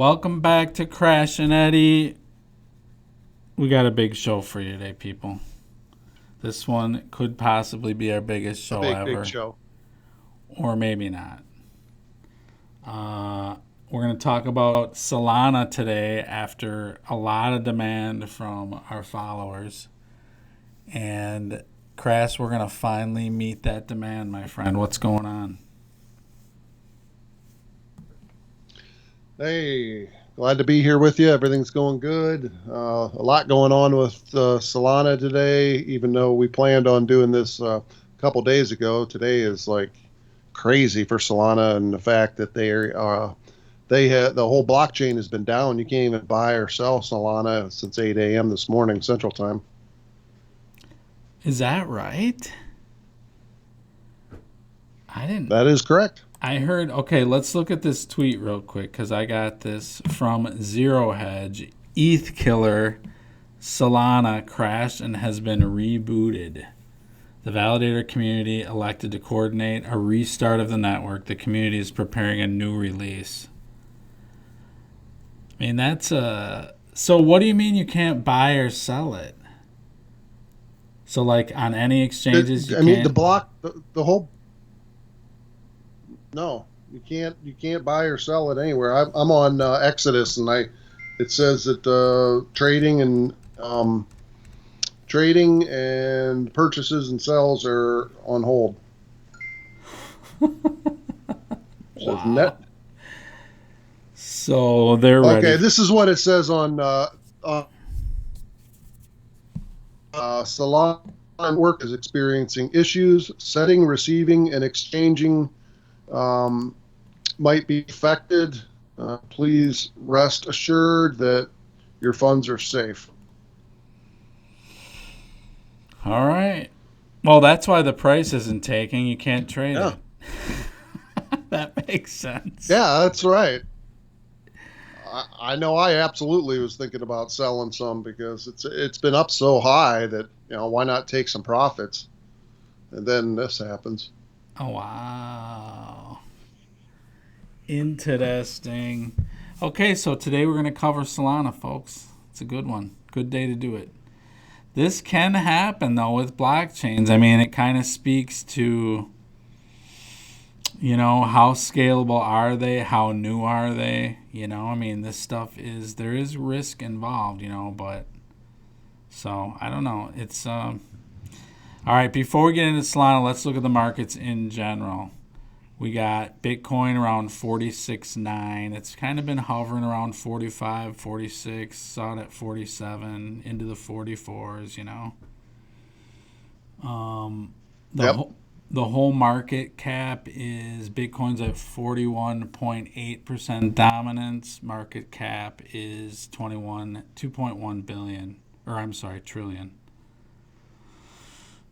Welcome back to Crash and Edy. We got a big show for you today, people. This one could possibly be our biggest show Big ever, show. or maybe not. We're going to talk about Solana today after a lot of demand from our followers. And Crash, we're going to finally meet that demand, my friend. What's going on? Hey, glad to be here with you. Everything's going good. A lot going on with Solana today, even though we planned on doing this a couple days ago. Today is like crazy for Solana, and the fact that they had the whole blockchain has been down. You can't even buy or sell Solana since 8 a.m. this morning Central Time. Is that right? I didn't. That is correct. I heard, okay, let's look at this tweet real quick because I got this from Zero Hedge. ETH killer Solana crashed and has been rebooted. The validator community elected to coordinate a restart of the network. The community is preparing a new release. I mean, that's a. So, what do you mean you can't buy or sell it? So, like on any exchanges, you I mean, can't. the whole. No, you can't buy or sell it anywhere. I'm on Exodus, and it says that trading and purchases and sales are on hold. It says net. Wow. So they're Okay, ready. this is what it says on Solana. Network is experiencing issues. Setting, receiving, and exchanging um, might be affected. Please rest assured that your funds are safe. All right. Well, that's why the price isn't taking. You can't trade Yeah, it. That makes sense. yeah, that's right. I know I absolutely was thinking about selling some because it's been up so high that why not take some profits? And then this happens. Oh, wow. Interesting. Okay, so today we're going to cover Solana, folks. It's a good one. Good day to do it. This can happen, though, with blockchains. I mean, it kind of speaks to, how scalable are they? How new are they? I mean, this stuff there is risk involved, but so I don't know. It's, all right, before we get into Solana, let's look at the markets in general. We got Bitcoin around 46.9. It's kind of been hovering around 45, 46. Saw it at 47, into the 44s, The Yep. whole the whole market cap is Bitcoin's at 41.8% dominance. Market cap is 2.1 billion, or I'm sorry, trillion.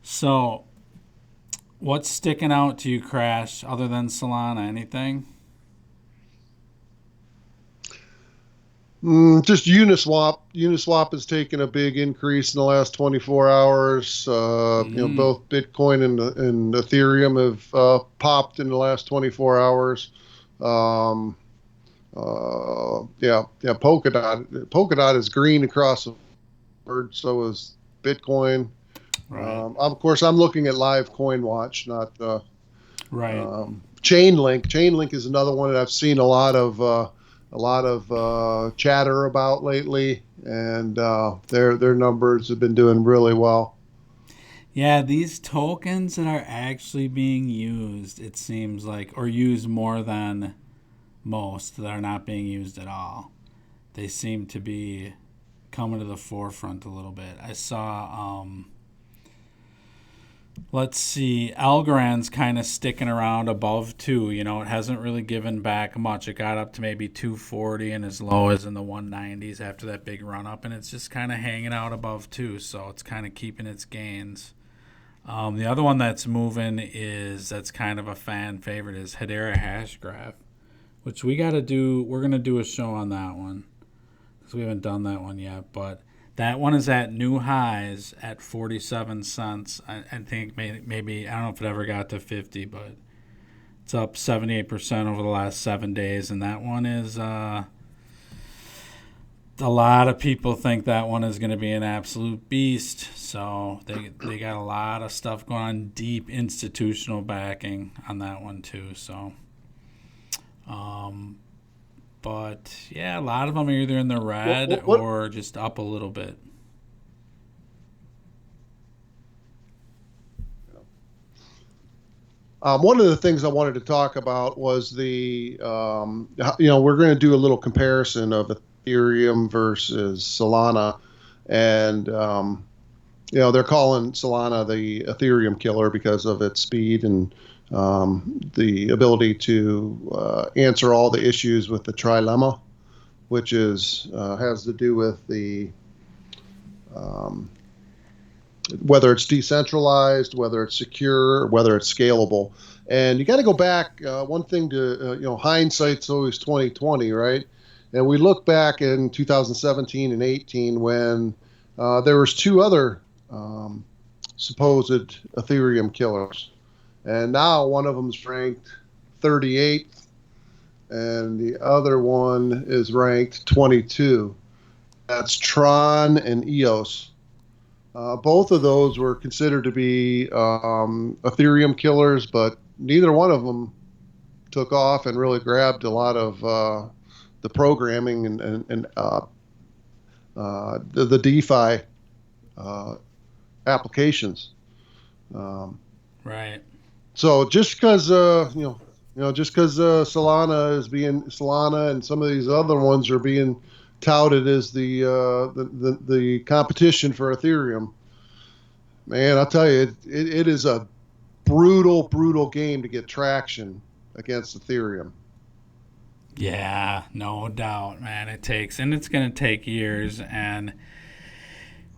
So, what's sticking out to you, Crash, other than Solana? Anything? Just Uniswap. Uniswap has taken a big increase in the last 24 hours. Mm, Both Bitcoin and Ethereum have popped in the last 24 hours. Um, yeah. Polkadot is green across the board. So is Bitcoin. right, Of course, I'm looking at Live Coin Watch, not right. Chainlink. Chainlink is another one that I've seen a lot of chatter about lately, and their numbers have been doing really well. Yeah, these tokens that are actually being used, it seems like, or used more than most that are not being used at all. They seem to be coming to the forefront a little bit. I saw, let's see, Algorand's kind of sticking around above 2. It hasn't really given back much. It got up to maybe 240 and as low as in the 190s after that big run up, and it's just kind of hanging out above 2, so it's kind of keeping its gains. The other one that's moving that's kind of a fan favorite is Hedera Hashgraph, which we got to do. We're going to do a show on that one because we haven't done that one yet. But that one is at new highs at 47 cents. I think maybe, I don't know if it ever got to 50, but it's up 78% over the last 7 days. And that one is a lot of people think that one is going to be an absolute beast. So they got a lot of stuff going on, deep institutional backing on that one too. So, but yeah, a lot of them are either in the red or just up a little bit. One of the things I wanted to talk about was we're going to do a little comparison of Ethereum versus Solana, and they're calling Solana the Ethereum killer because of its speed and the ability to answer all the issues with the trilemma, which is has to do with the whether it's decentralized, whether it's secure, whether it's scalable. And you got to go back. One thing to hindsight's always 2020, right? And we look back in 2017 and 18 when there was two other supposed Ethereum killers, and now one of them's ranked 38th, and the other one is ranked 22. That's Tron and EOS. Both of those were considered to be Ethereum killers, but neither one of them took off and really grabbed a lot of the programming and the DeFi applications. Right. So just because Solana and some of these other ones are being touted as the competition for Ethereum, man, I'll tell you, it is a brutal game to get traction against Ethereum. Yeah, no doubt, man. It's going to take years, and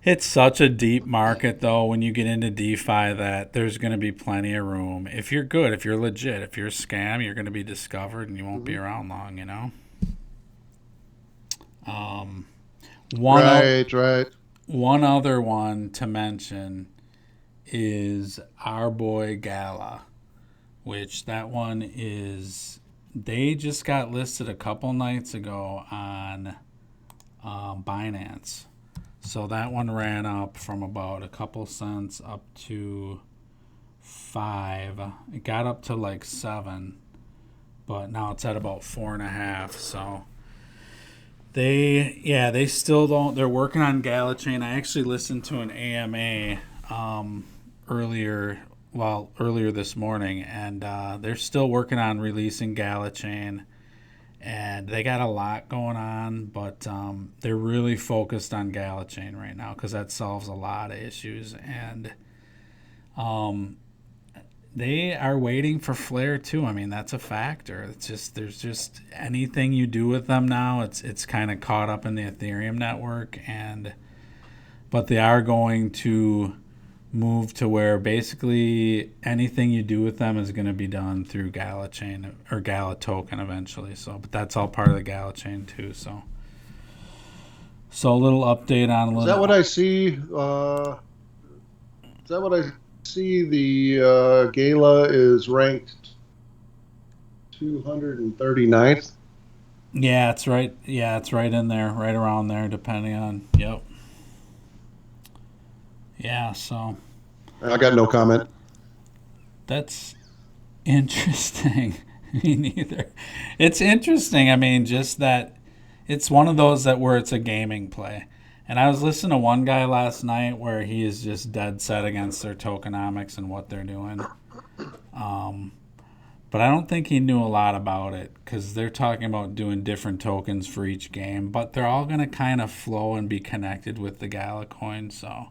it's such a deep market, though, when you get into DeFi, that there's going to be plenty of room. If you're good, if you're legit, if you're a scam, you're going to be discovered and you won't be around long, Right. One other one to mention is our boy Gala, which that one is, they just got listed a couple nights ago on Binance. So that one ran up from about a couple cents up to 5. It got up to like 7, but now it's at about 4.5. So they still don't. They're working on Gala Chain. I actually listened to an AMA earlier this morning, and they're still working on releasing Gala Chain, and they got a lot going on, but they're really focused on Gala Chain right now because that solves a lot of issues, and they are waiting for Flare too. I mean, that's a factor. It's just, there's just anything you do with them now, it's kind of caught up in the Ethereum network, but they are going to move to where basically anything you do with them is going to be done through Gala Chain or Gala token eventually. So, but that's all part of the Gala Chain too. So a little update on. Is that what I see? The Gala is ranked 239th. Yeah, it's right. Yeah, it's right in there, right around there, depending on. Yep. Yeah, so. I got no comment. That's interesting. Me neither. It's interesting. I mean, just that it's one of those that where it's a gaming play. And I was listening to one guy last night where he is just dead set against their tokenomics and what they're doing. But I don't think he knew a lot about it because they're talking about doing different tokens for each game. But they're all going to kind of flow and be connected with the Gala coin. So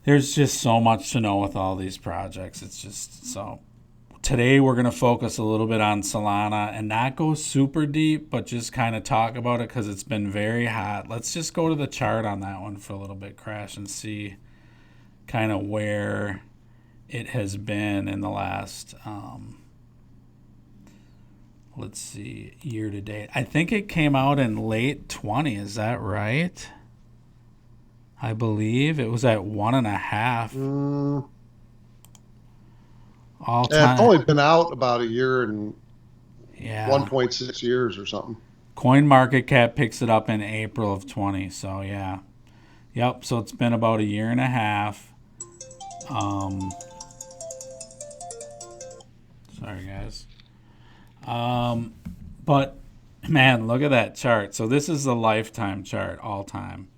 there's just so much to know with all these projects. It's just so. Today we're going to focus a little bit on Solana and not go super deep, but just kind of talk about it because it's been very hot. Let's just go to the chart on that one for a little bit, Crash, and see kind of where it has been in the last, let's see, year to date. I think it came out in late 20. Is that right? I believe it was at 1.5. All time. It's only been out about a year and 1.6 years or something. Coin Market Cap picks it up in April of 20. So yeah, yep. So it's been about a year and a half. Sorry guys. But man, look at that chart. So this is the lifetime chart, all time.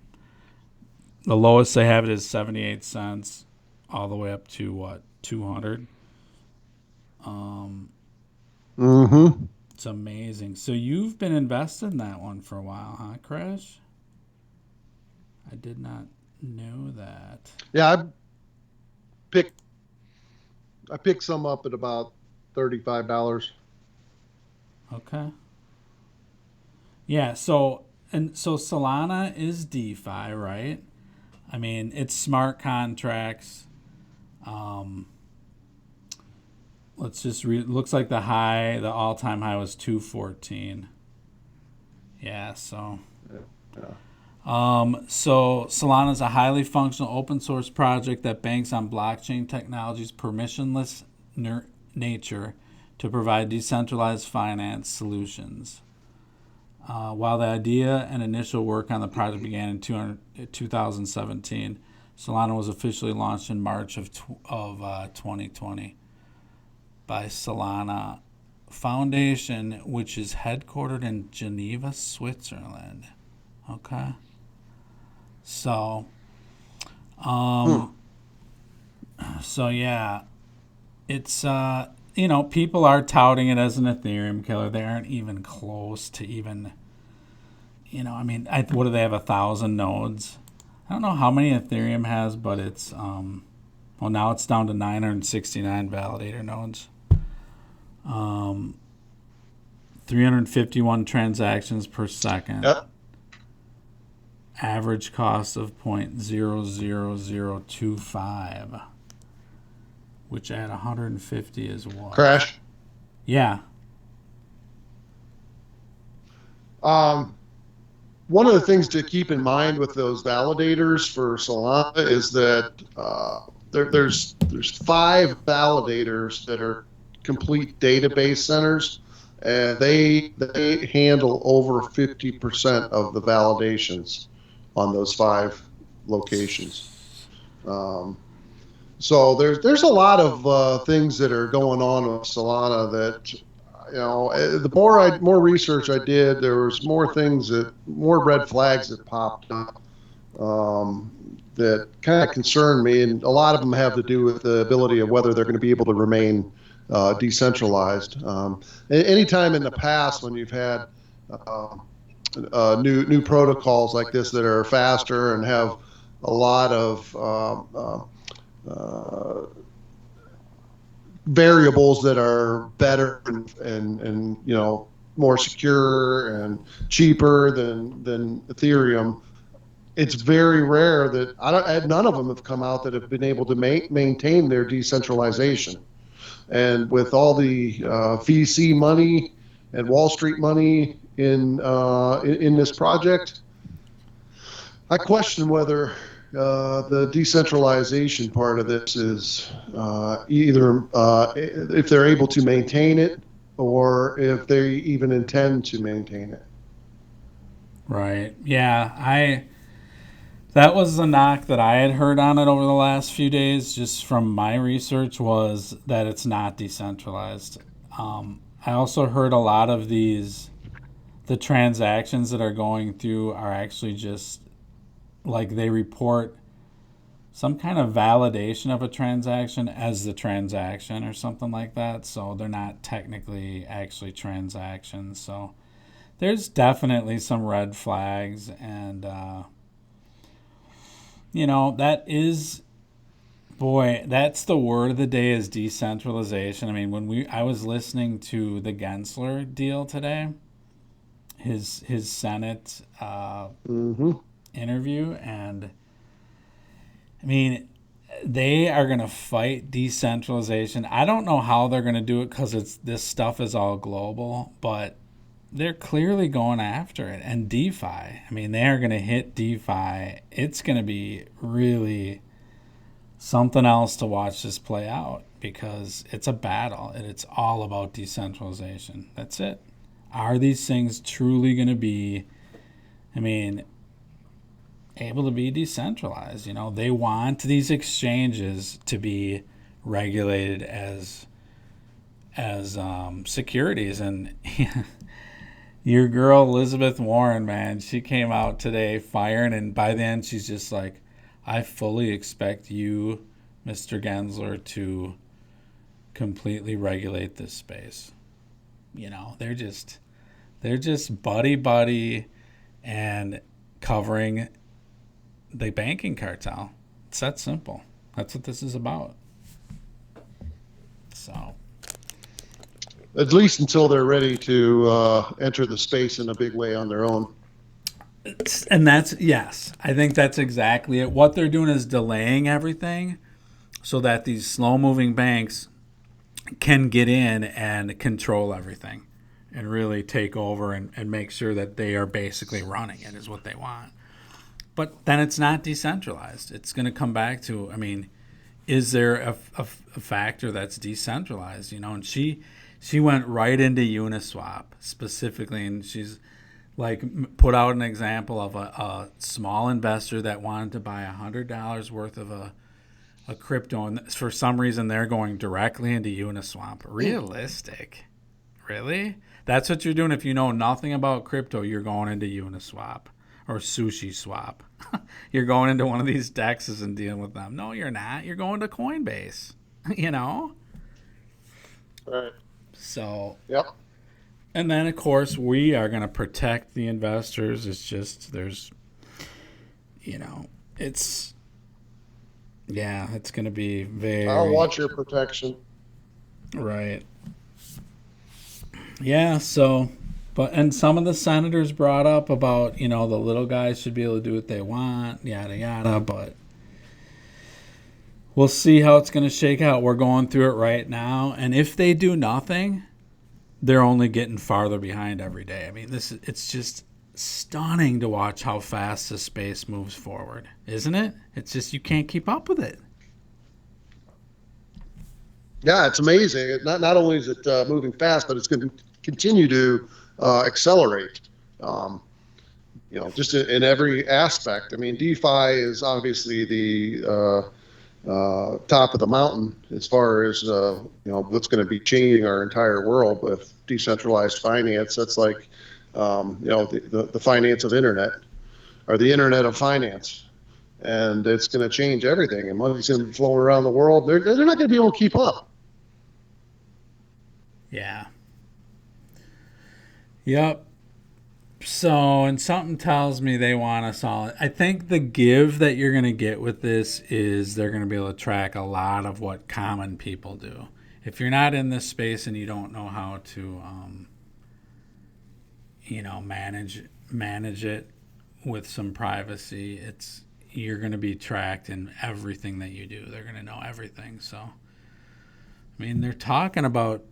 The lowest they have it is 78 cents, all the way up to what, 200. Mm-hmm. It's amazing. So you've been invested in that one for a while, huh, Crash? I did not know that. Yeah, picked I picked some up at about $35. Okay. Yeah. So Solana is DeFi, right? I mean, it's smart contracts. Um, let's just read. Looks like the all-time high was 214. Yeah. So. Yeah. So Solana is a highly functional open source project that banks on blockchain technology's permissionless nature to provide decentralized finance solutions. While the idea and initial work on the project began in 2017, Solana was officially launched in March of 2020 by Solana Foundation, which is headquartered in Geneva, Switzerland. Okay. So, so yeah, it's people are touting it as an Ethereum killer. They aren't even close to even, I mean, what do they have, 1,000 nodes? I don't know how many Ethereum has, but it's well, now it's down to 969 validator nodes. 351 transactions per second. Yep. Average cost of 0.00025, which at 150 is what? Crash. Yeah. One of the things to keep in mind with those validators for Solana is that there's 5 validators that are complete database centers, and they handle over 50% of the validations on those 5 locations. So there's a lot of things that are going on with Solana that, the more research I did, there was more red flags that popped up that kind of concerned me, and a lot of them have to do with the ability of whether they're going to be able to remain decentralized. Anytime in the past when you've had new protocols like this that are faster and have a lot of variables that are better and more secure and cheaper than Ethereum, it's very rare that none of them have come out that have been able to maintain their decentralization. And with all the VC money and Wall Street money in this project, I question whether the decentralization part of this is either if they're able to maintain it or if they even intend to maintain it. Right. Yeah. That was the knock that I had heard on it over the last few days, just from my research, was that it's not decentralized. I also heard a lot of the transactions that are going through are actually just like they report some kind of validation of a transaction as the transaction or something like that. So they're not technically actually transactions. So there's definitely some red flags, and that's the word of the day, is decentralization. I mean, I was listening to the Gensler deal today, his Senate interview, and I mean, they are going to fight decentralization. I don't know how they're going to do it because this stuff is all global, but they're clearly going after it. And DeFi, I mean, they are going to hit DeFi. It's going to be really something else to watch this play out, because it's a battle and it's all about decentralization. That's it. Are these things truly going to be, I mean, able to be decentralized? They want these exchanges to be regulated as securities. And your girl Elizabeth Warren, man, she came out today firing, and by then she's just like, I fully expect you, Mr. Gensler, to completely regulate this space. They're just buddy and covering the banking cartel. It's that simple. That's what this is about. So, at least until they're ready to enter the space in a big way on their own. And yes, I think that's exactly it. What they're doing is delaying everything so that these slow-moving banks can get in and control everything and really take over and make sure that they are basically running it is what they want. But then it's not decentralized. It's going to come back to, is there a factor that's decentralized? And she went right into Uniswap specifically, and she's like put out an example of a small investor that wanted to buy $100 worth of a crypto, and for some reason they're going directly into Uniswap. Realistic? Really? That's what you're doing. If you know nothing about crypto, you're going into Uniswap or Sushi Swap. You're going into one of these dexes and dealing with them. No, you're not. You're going to Coinbase. Right. So, yep. And then, of course, we are going to protect the investors. It's just, it's going to be very... I'll watch your protection. Right. Yeah, so, and some of the senators brought up about, the little guys should be able to do what they want, yada, yada, but we'll see how it's going to shake out. We're going through it right now, and if they do nothing, they're only getting farther behind every day. It's just stunning to watch how fast this space moves forward, isn't it? It's just, you can't keep up with it. Yeah, it's amazing. Not only is it moving fast, but it's going to continue to accelerate. Just in every aspect. DeFi is obviously the top of the mountain as far as what's going to be changing our entire world with decentralized finance. That's like the finance of internet, or the internet of finance, and it's going to change everything. And money's going to be flowing around the world. They're not going to be able to keep up. Yeah. Yep. So, and something tells me they want us all. I think the give that you're going to get with this is they're going to be able to track a lot of what common people do. If you're not in this space and you don't know how to, manage it with some privacy, you're going to be tracked in everything that you do. They're going to know everything. So, they're talking about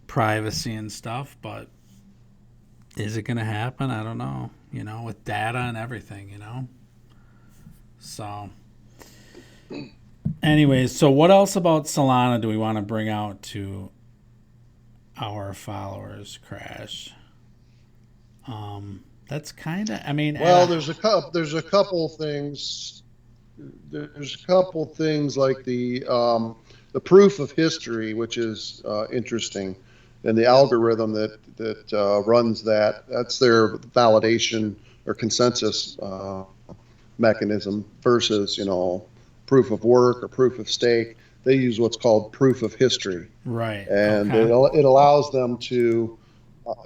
privacy and stuff, but is it going to happen? I don't know, with data and everything, So, anyways, so what else about Solana do we want to bring out to our followers, Crash? That's kind of, well, there's a couple things. There's a couple things like the proof of history, which is interesting. And the algorithm that runs that's their validation or consensus mechanism versus, proof of work or proof of stake. They use what's called proof of history. Right. And okay. it allows them to,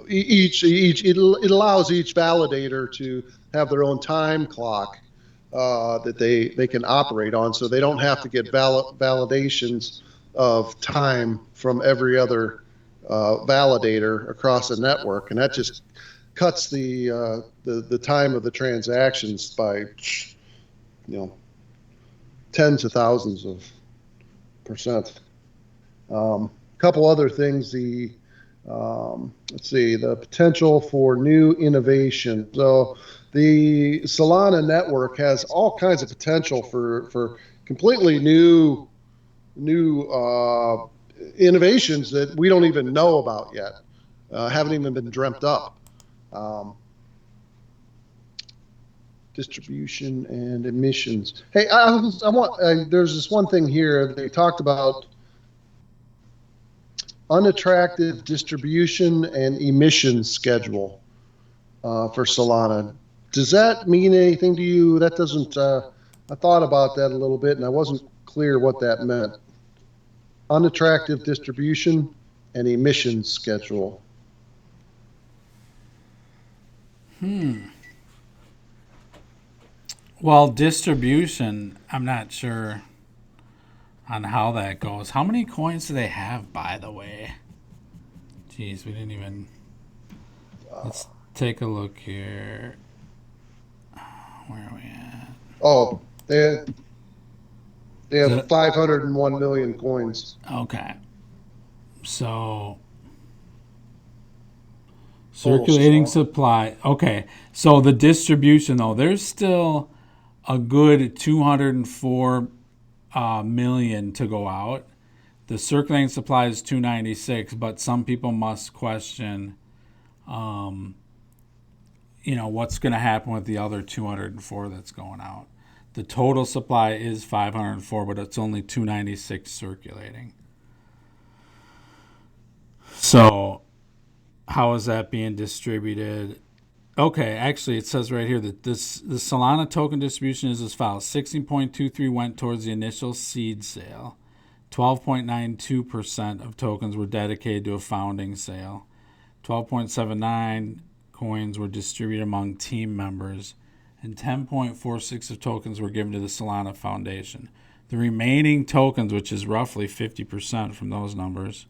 it allows each validator to have their own time clock that they can operate on, so they don't have to get validations of time from every other validator across the network, and that just cuts the time of the transactions by tens of thousands of percent. Couple other things. Let's see, the potential for new innovation. So the Solana network has all kinds of potential for completely new innovations that we don't even know about yet. haven't even been dreamt up. Distribution and emissions. Hey, there's this one thing here. They talked about unattractive distribution and emissions schedule for Solana. Does that mean anything to you? That doesn't. I thought about that a little bit, and I wasn't clear what that meant. Unattractive distribution and emissions schedule. Well, distribution, I'm not sure on how that goes. How many coins do they have, by the way? Jeez, we didn't even... Let's take a look here. Where are we at? Oh, they have 501 million coins. Okay. So... circulating supply. Okay. So the distribution, though, there's still a good 204 million to go out. The circulating supply is 296, but some people must question, what's going to happen with the other 204 that's going out. The total supply is 504, but it's only 296 circulating. So how is that being distributed? Okay, actually, it says right here that the Solana token distribution is as follows. 16.23 went towards the initial seed sale. 12.92% of tokens were dedicated to a founding sale. 12.79 coins were distributed among team members. And 10.46 of tokens were given to the Solana Foundation. The remaining tokens, which is roughly 50% from those numbers,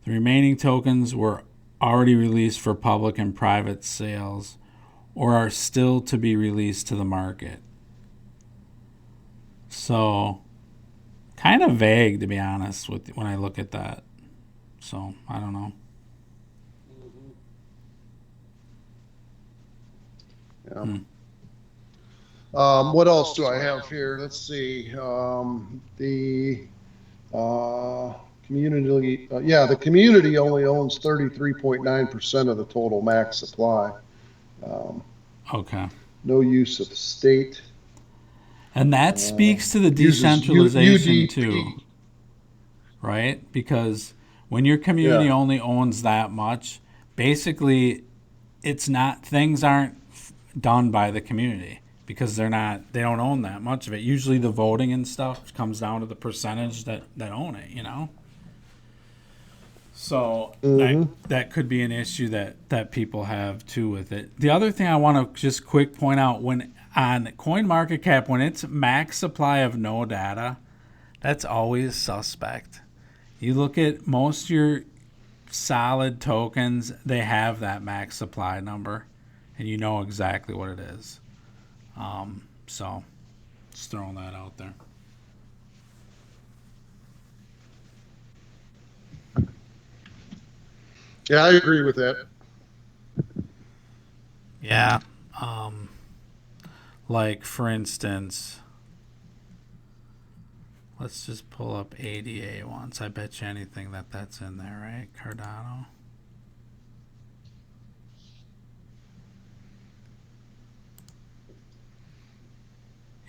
the remaining tokens were already released for public and private sales or are still to be released to the market. So kind of vague, to be honest, when I look at that. So I don't know. Yeah. What else do I have here? Let's see. The community, the community only owns 33.9% of the total max supply. Okay. No use of state. And that speaks to the decentralization too, right? Because when your community only owns that much, basically things aren't done by the community because they don't own that much of it. Usually the voting and stuff comes down to the percentage that own it, So that could be an issue that people have too with it. The other thing I want to just quick point out, when on CoinMarketCap, when it's max supply of no data, that's always suspect. You look at most of your solid tokens, they have that max supply number, and you know exactly what it is. So just throwing that out there. Yeah, I agree with that. Yeah. Like, for instance, let's just pull up ADA once. I bet you anything that's in there, right? Cardano.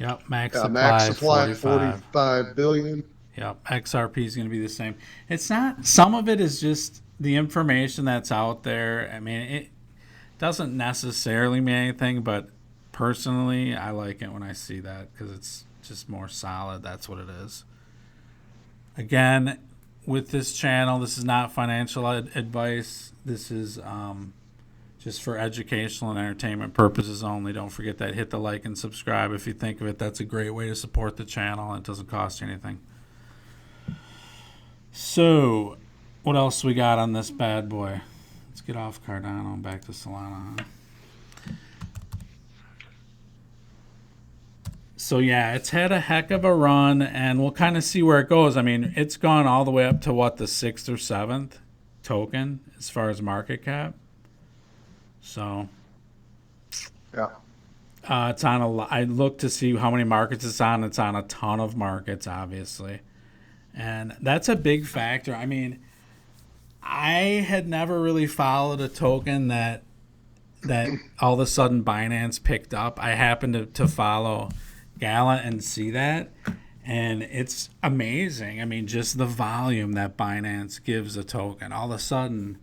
Yep, max supply 45 billion. Yep, XRP is going to be the same. It's not, some of it is just the information that's out there. I mean, it doesn't necessarily mean anything, but personally, I like it when I see that because it's just more solid. That's what it is. Again, with this channel, this is not financial advice. This is just for educational and entertainment purposes only. Don't forget that. Hit the like and subscribe if you think of it. That's a great way to support the channel, and it doesn't cost you anything. So, what else we got on this bad boy? Let's get off Cardano and back to Solana. So, yeah, it's had a heck of a run, and we'll kind of see where it goes. I mean, it's gone all the way up to, what, the 6th or 7th token as far as market cap. So, yeah, it's on I looked to see how many markets it's on. It's on a ton of markets, obviously, and that's a big factor. I mean, I had never really followed a token that all of a sudden Binance picked up. I happened to follow Gala and see that, and it's amazing. I mean, just the volume that Binance gives a token. All of a sudden,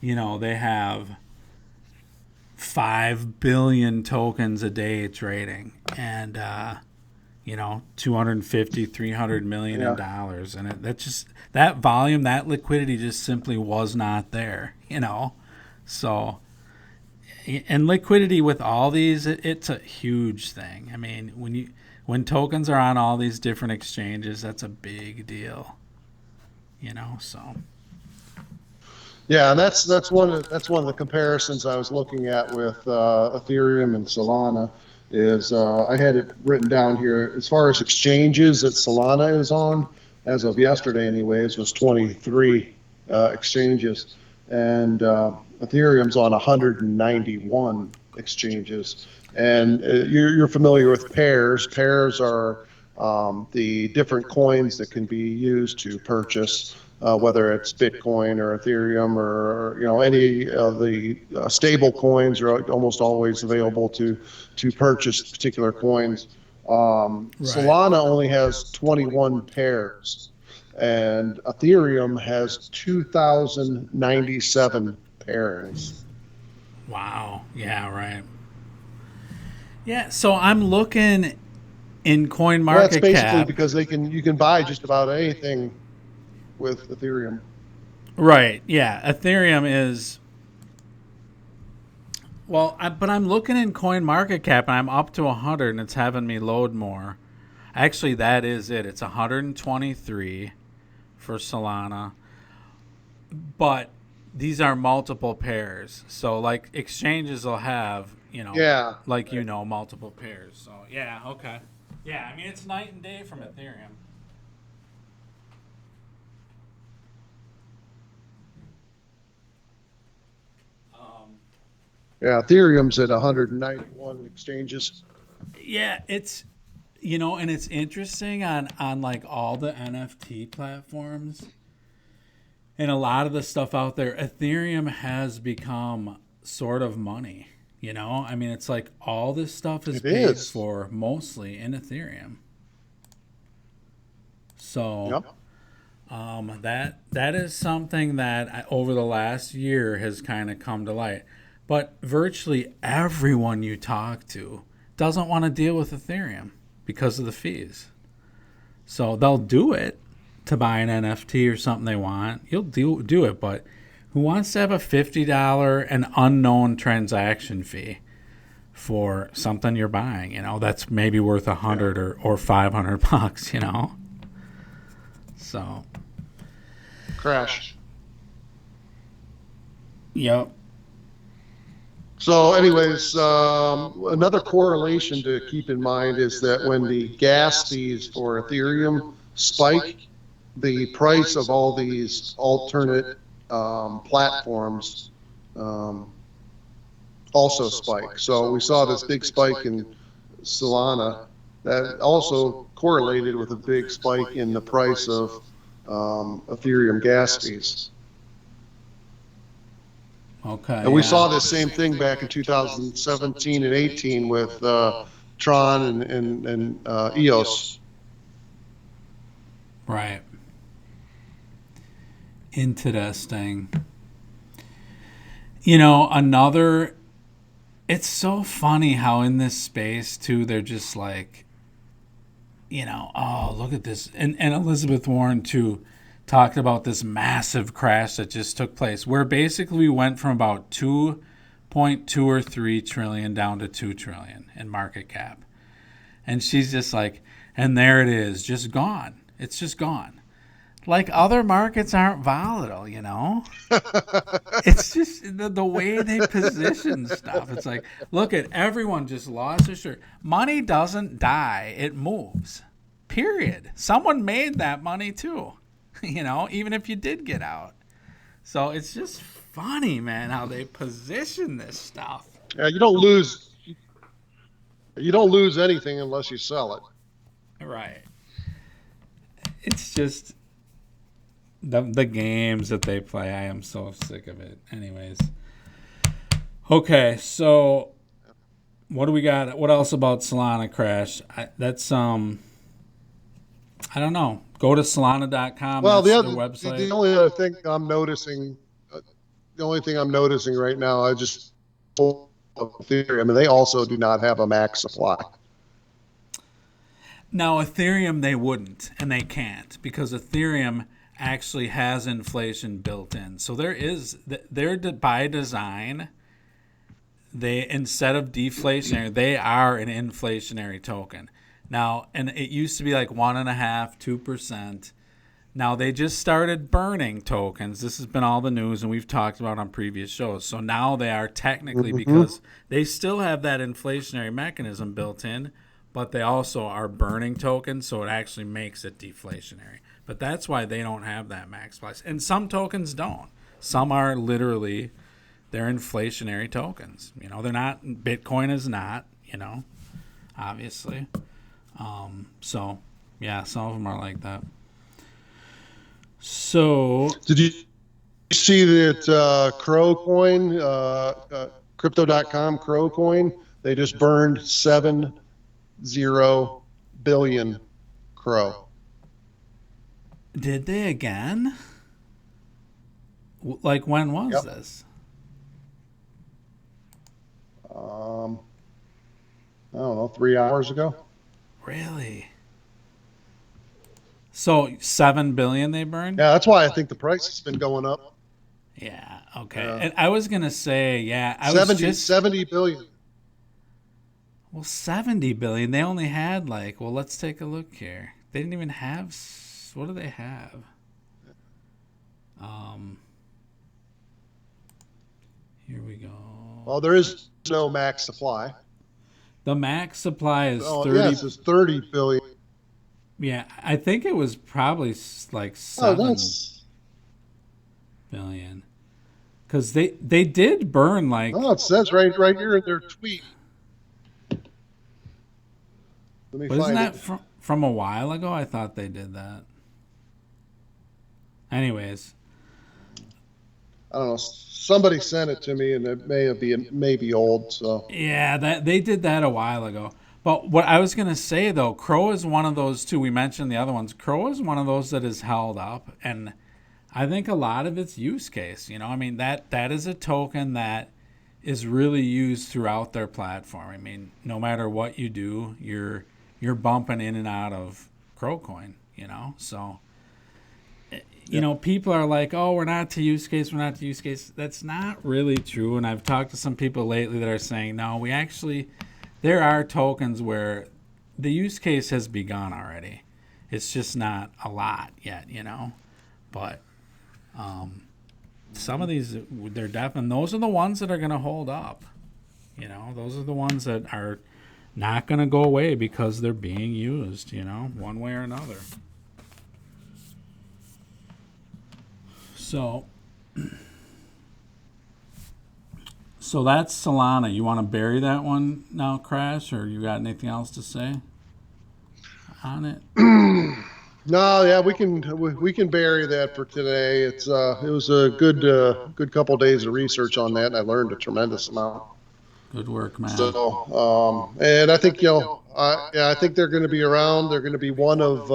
they have 5 billion tokens a day trading, and 250 300 million in dollars, and that volume, that liquidity just simply was not there. So, and liquidity with all these, it's a huge thing. I mean, when tokens are on all these different exchanges, that's a big deal. So. Yeah, and that's one of the comparisons I was looking at with Ethereum and Solana. I had it written down here as far as exchanges that Solana is on, as of yesterday, anyways, was 23 exchanges, and Ethereum's on 191 exchanges. And you're familiar with pairs. Pairs are the different coins that can be used to purchase, whether it's Bitcoin or Ethereum or any of the stable coins are almost always available to purchase particular coins. Solana only has 21 pairs, and Ethereum has 2,097 pairs. Wow. Yeah. Right. Yeah. So I'm looking in CoinMarketCap. That's basically because you can buy just about anything with Ethereum. Right. Yeah. Ethereum is. Well, but I'm looking in CoinMarketCap and I'm up to 100 and it's having me load more. Actually, that is it. It's 123 for Solana. But these are multiple pairs. So, like, exchanges will have, multiple pairs. So, yeah, okay. Yeah, I mean, it's night and day from Ethereum. Yeah, Ethereum's at 191 exchanges. Yeah, it's and it's interesting on like all the NFT platforms and a lot of the stuff out there. Ethereum has become sort of money. I mean, it's like all this stuff is paid for mostly in Ethereum. So, that is something that over the last year has kind of come to light. But virtually everyone you talk to doesn't want to deal with Ethereum because of the fees. So they'll do it to buy an NFT or something they want. You'll do it, but who wants to have a $50 an unknown transaction fee for something you're buying? That's maybe worth $100 or $500. So. Crash. Yep. So, anyways, another correlation to keep in mind is that when the gas fees for Ethereum spike, the price of all these alternate platforms also spike. So we saw this big spike in Solana that also correlated with a big spike in the price of Ethereum gas fees. Okay. And we saw this same thing back in 2017 and 18 with Tron and EOS. Right. Interesting. It's so funny how in this space too, they're just like, oh, look at this. And Elizabeth Warren too talked about this massive crash that just took place where basically we went from about 2.2 or 3 trillion down to 2 trillion in market cap. And she's just like, and there it is, just gone. It's just gone. Like other markets aren't volatile, It's just the way they position stuff. It's like, look at everyone just lost their shirt. Money doesn't die. It moves. Period. Someone made that money too. Even if you did get out. So it's just funny, man, how they position this stuff. Yeah, you don't lose anything unless you sell it. Right. It's just The games that they play, I am so sick of it. Anyways. Okay, so what do we got? What else about Solana Crash? I don't know. Go to Solana.com. Well, That's their website. the only other thing I'm noticing, the only thing I'm noticing right now, I just Ethereum, and they also do not have a max supply. Now, Ethereum, they wouldn't, and they can't, because Ethereum actually has inflation built in. So they're by design, they, instead of deflationary, they are an inflationary token. Now, and it used to be like 1.5%, 2%. Now they just started burning tokens. This has been all the news, and we've talked about on previous shows. So now they are technically, because they still have that inflationary mechanism built in, but they also are burning tokens, so it actually makes it deflationary. But that's why they don't have that max price. And some tokens don't. Some are literally, they're inflationary tokens. You know, they're not, Bitcoin is not, you know, obviously. So, yeah, some of them are like that. So, did you see that Crow Coin, Crypto.com Crow Coin, they just burned 70 billion Crow. Did they again? Like, when was this? I don't know, 3 hours ago. Really? So 7 billion they burned? Yeah, that's why I think the price has been going up. Yeah, okay. And I was going to say, I 70 billion. Well, 70 billion. They only had well, let's take a look here. They didn't even have, what do they have? Here we go. Well, there is no max supply. The max supply is 30. Yes, it's 30 billion. Yeah, I think it was probably like 7 billion. Because they did burn it says right here in their tweet. Let me Wasn't find that it. from a while ago? I thought they did that. Anyways. I don't know. Somebody sent it to me, and it may be old. So yeah, they did that a while ago. But what I was gonna say though, Crow is one of those too. We mentioned the other ones. Crow is one of those that is held up, and I think a lot of its use case. You know, I mean that is a token that is really used throughout their platform. I mean, no matter what you do, you're bumping in and out of Crow Coin. You know, so. You know, people are like, oh, we're not to use case. That's not really true. And I've talked to some people lately that are saying, no, there are tokens where the use case has begun already. It's just not a lot yet, you know. But some of these, they're definitely, those are the ones that are going to hold up. You know, those are the ones that are not going to go away because they're being used, you know, one way or another. So that's Solana. You want to bury that one now, Crash, or you got anything else to say on it? No, yeah, we can bury that for today. It was a good couple of days of research on that, and I learned a tremendous amount. Good work, man. So, and I think I think they're going to be around. They're going to be one of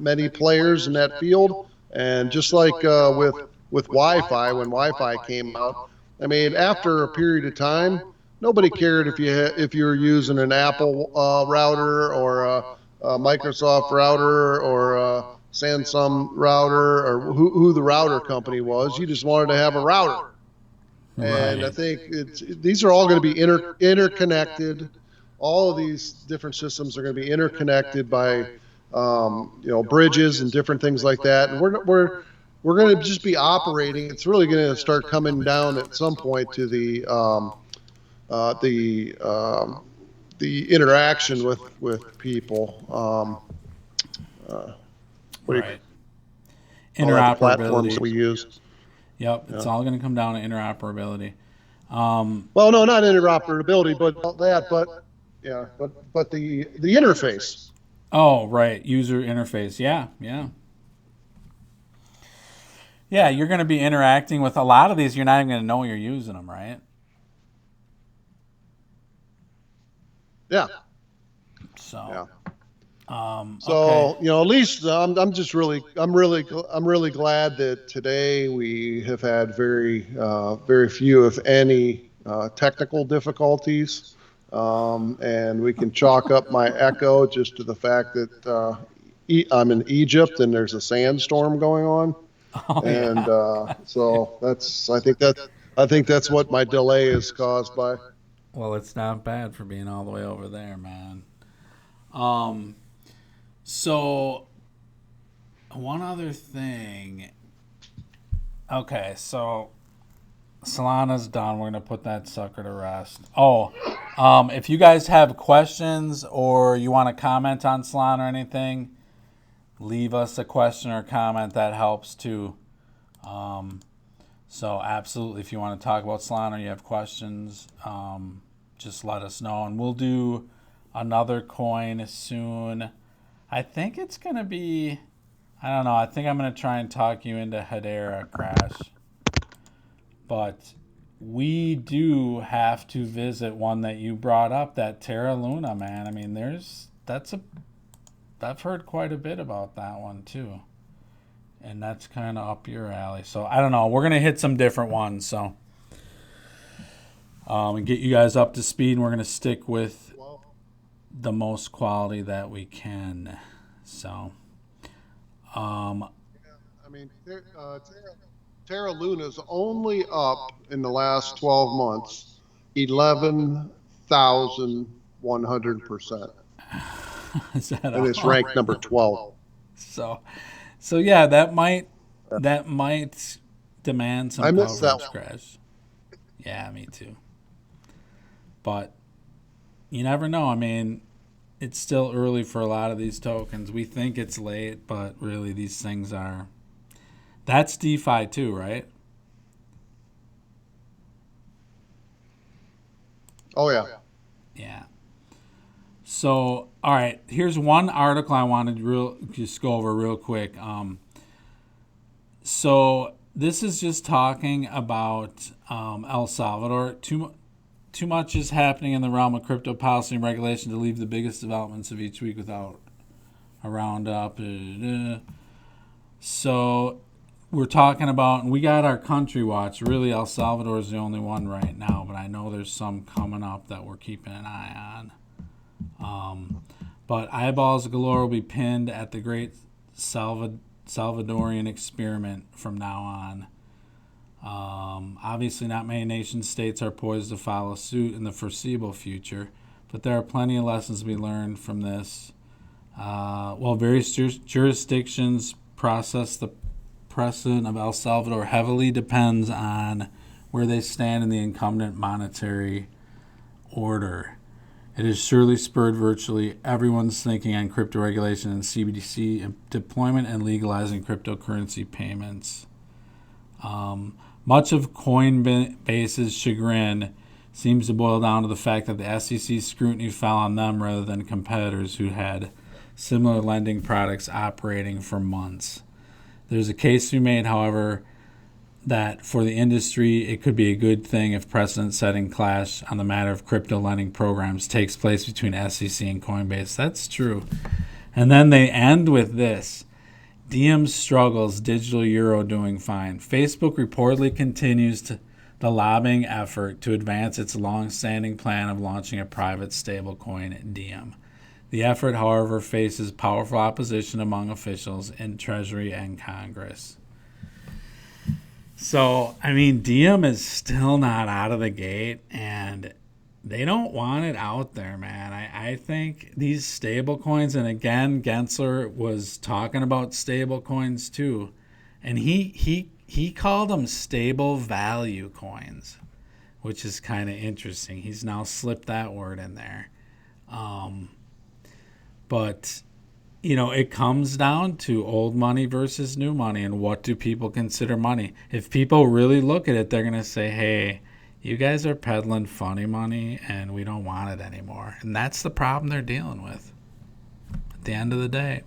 many players in that field. And just like with Wi-Fi, when Wi-Fi came out, I mean, after a period of time, nobody cared if you were using an Apple router or a Microsoft router or a Samsung router or who the router company was. You just wanted to have a router. Right. And I think these are all going to be interconnected. All of these different systems are going to be interconnected by bridges and different things like that. And we're going to just be operating. It's really going to start coming down at some point to the interaction with people. Right. Interoperability. Platforms that we use. Yep, it's all going to come down to interoperability. Well, no, not interoperability, but the interface. Oh, right, user interface. Yeah. Yeah, you're going to be interacting with a lot of these. You're not even going to know you're using them, right? Yeah. So, Yeah. okay. So, at least I'm really glad that today we have had very few, if any, technical difficulties. And we can chalk up my echo just to the fact that I'm in Egypt and there's a sandstorm going on. Oh, And yeah. so I think that's what my delay is caused by. Well, it's not bad for being all the way over there, man. Um, so one other thing. Okay, so Solana's done. We're gonna put that sucker to rest. Oh, if you guys have questions or you want to comment on Solana or anything, leave us a question or comment. That helps too. So absolutely, if you want to talk about Solana or you have questions, just let us know, and we'll do another coin soon. I think it's gonna be. I don't know. I think I'm gonna try and talk you into Hedera Crash. But we do have to visit one that you brought up, that Terra Luna, man. I mean, I've heard quite a bit about that one too. And that's kind of up your alley. So I don't know. We're going to hit some different ones. So, and get you guys up to speed. And we're going to stick with the most quality that we can. So, I mean, Terra Luna's only up in the last 12 months 11,100%. is that And it's all? ranked number 12. So, yeah, that might demand I some missed that coverage, Crash. Yeah, me too. But you never know. I mean, it's still early for a lot of these tokens. We think it's late, but really these things are. That's DeFi too, right? Oh, yeah. Yeah. So, all right, here's one article I wanted to just go over real quick. So this is just talking about El Salvador. Too much is happening in the realm of crypto policy and regulation to leave the biggest developments of each week without a roundup. So we're talking about, and we got our country watch. Really, El Salvador is the only one right now, but I know there's some coming up that we're keeping an eye on. But eyeballs galore will be pinned at the great Salvadorian experiment from now on. Obviously, not many nation states are poised to follow suit in the foreseeable future, but there are plenty of lessons to be learned from this. While various jurisdictions process the precedent of El Salvador heavily depends on where they stand in the incumbent monetary order. It has surely spurred virtually everyone's thinking on crypto regulation and CBDC deployment and legalizing cryptocurrency payments. Much of Coinbase's chagrin seems to boil down to the fact that the SEC's scrutiny fell on them rather than competitors who had similar lending products operating for months. There's a case to be made, however, that for the industry, it could be a good thing if precedent-setting clash on the matter of crypto lending programs takes place between SEC and Coinbase. That's true. And then they end with this. Diem struggles, digital euro doing fine. Facebook reportedly continues the lobbying effort to advance its long-standing plan of launching a private stablecoin, Diem. The effort, however, faces powerful opposition among officials in Treasury and Congress. So, I mean, Diem is still not out of the gate, and they don't want it out there, man. I think these stable coins, and again, Gensler was talking about stable coins too, and he called them stable value coins, which is kind of interesting. He's now slipped that word in there. But it comes down to old money versus new money, and what do people consider money? If people really look at it, they're going to say, hey, you guys are peddling funny money, and we don't want it anymore. And that's the problem they're dealing with at the end of the day.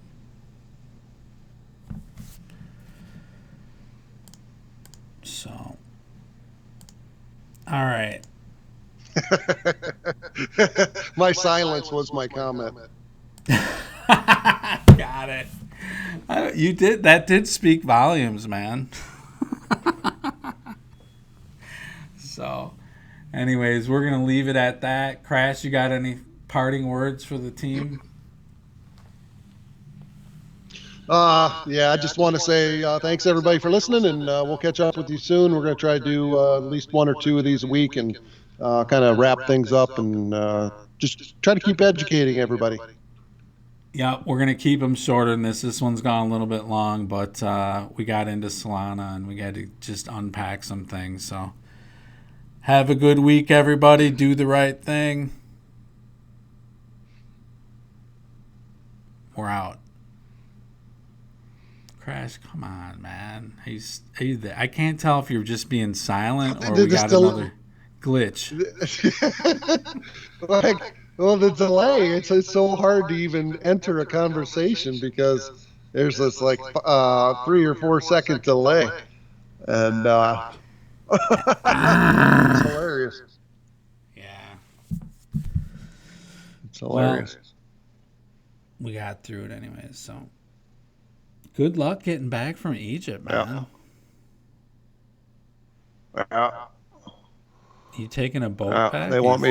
So, all right. My silence was my comment. Got it. You did. That did speak volumes, man. So, anyways, we're going to leave it at that. Crash, you got any parting words for the team? Yeah, I just want to say thanks everybody for listening, and we'll catch up with you soon. We're going to try to do at least one or two of these a week and kind of wrap things up and just try to keep educating everybody. Yeah, we're going to keep them shorter than this. This one's gone a little bit long, but we got into Solana and we got to just unpack some things. So have a good week, everybody. Do the right thing. We're out. Crash, come on, man. I can't tell if you're just being silent or we got another glitch. Well, the delay, it's so hard to even enter a conversation because there's this like 3 or 4 second delay. And it's hilarious. Yeah. It's hilarious. Well, we got through it anyways, so good luck getting back from Egypt, man. Yeah. You taking a boat back? They want me